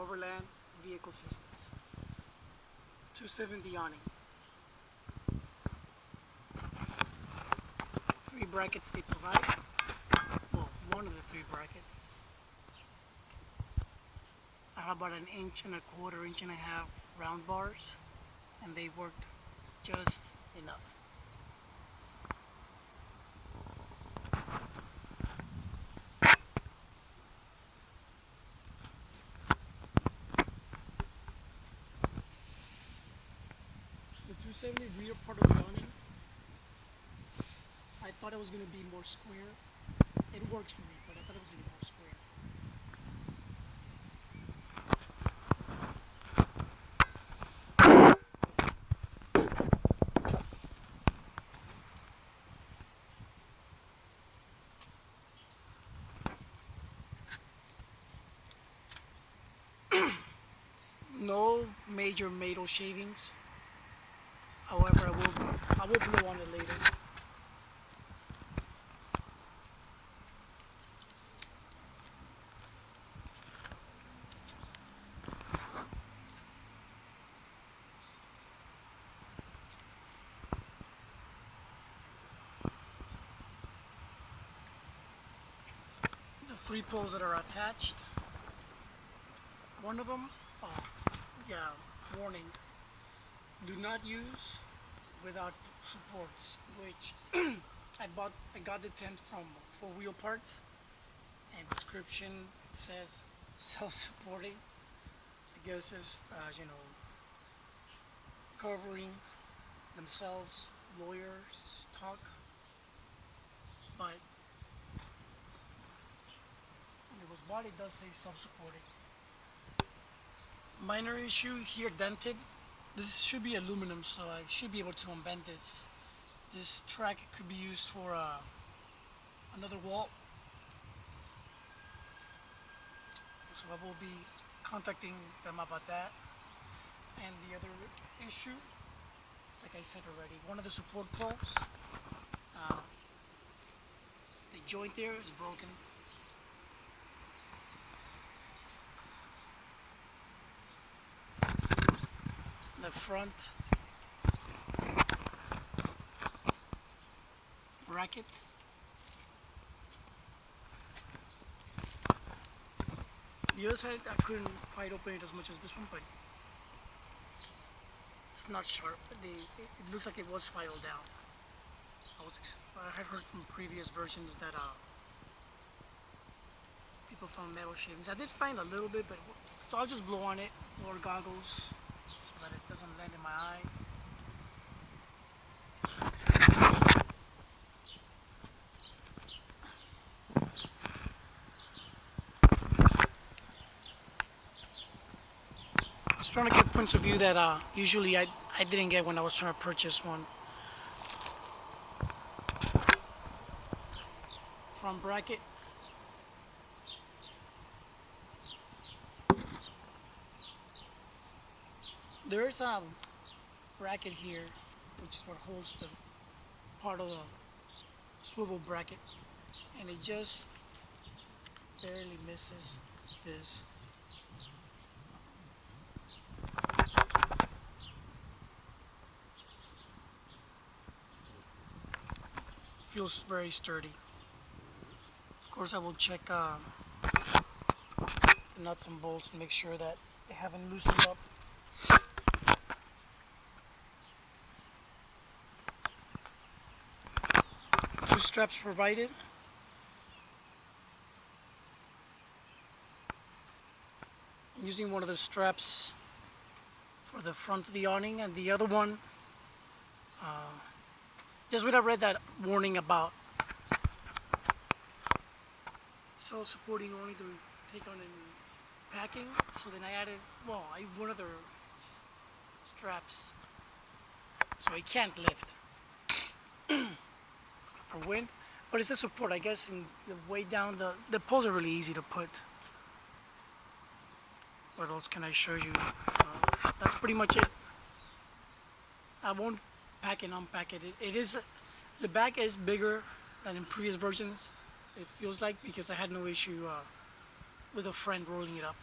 overland vehicle systems. 270 awning. 3 brackets they provide. Well, one of the 3 brackets. I have about 1.25 inch, 1.5 round bars, and they worked just enough. The 270 rear part of the awning, I thought it was going to be more square. It works for me, but I thought it was going to be more square. No major metal shavings. However, I will blow on it later. The 3 poles that are attached. One of them, warning, do not use without supports, which I got the tent from 4 Wheel Parts, and description says self-supporting. I guess it's covering themselves, lawyers talk, but it was bought, it does say self-supporting. Minor issue here, dented. This should be aluminum, so I should be able to unbend this. This track could be used for another wall. So I will be contacting them about that. And the other issue, like I said already, one of the support poles, the joint there is broken. The front bracket, the other side I couldn't quite open it as much as this one, but it's not sharp. It looks like it was filed down. I have heard from previous versions that people found metal shavings. I did find a little bit, but so I'll just blow on it, or goggles, so that it doesn't land in my eye. I was trying to get points of view that usually I didn't get when I was trying to purchase one. Front bracket. There is a bracket here, which is what holds the part of the swivel bracket, and it just barely misses this. Feels very sturdy. Of course, I will check the nuts and bolts and make sure that they haven't loosened up. 2 straps provided. I'm using one of the straps for the front of the awning, and the other one, just when I read that warning about self-supporting only to take on in packing, so then I added, one of the straps, so it can't lift for wind, but it's the support, I guess, in the way down. The poles are really easy to put. What else can I show you? That's pretty much it. I won't pack and unpack it. The back is bigger than in previous versions, it feels like, because I had no issue with a friend rolling it up.